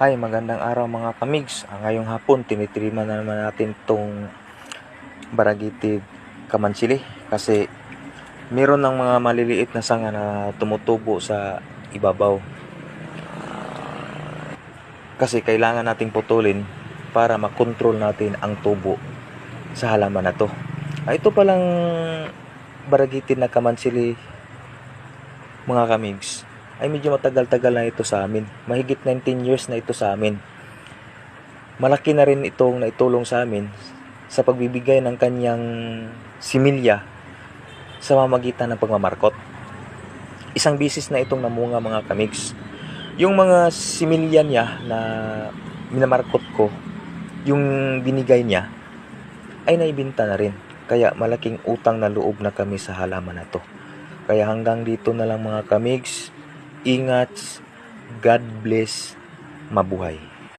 Hi, magandang araw mga kamigs. Ngayong hapon, tinitriman na naman natin itong Baragitid Kamantsili kasi meron ng mga maliliit na sanga na tumutubo sa ibabaw. Kasi kailangan nating putulin para makontrol natin ang tubo sa halaman na to. Ito palang Baragitid na Kamantsili mga kamigs ay medyo matagal-tagal na ito sa amin. Mahigit 19 years na ito sa amin. Malaki na rin itong naitulong sa amin sa pagbibigay ng kanyang similya sa pamamagitan ng pagmamarkot. Isang bisis na itong namunga mga kamigs. Yung mga similya niya na minamarkot ko, yung binigay niya, ay naibinta na rin. Kaya malaking utang na loob na kami sa halaman na to. Kaya hanggang dito na lang mga kamigs. Ingat, God bless, mabuhay.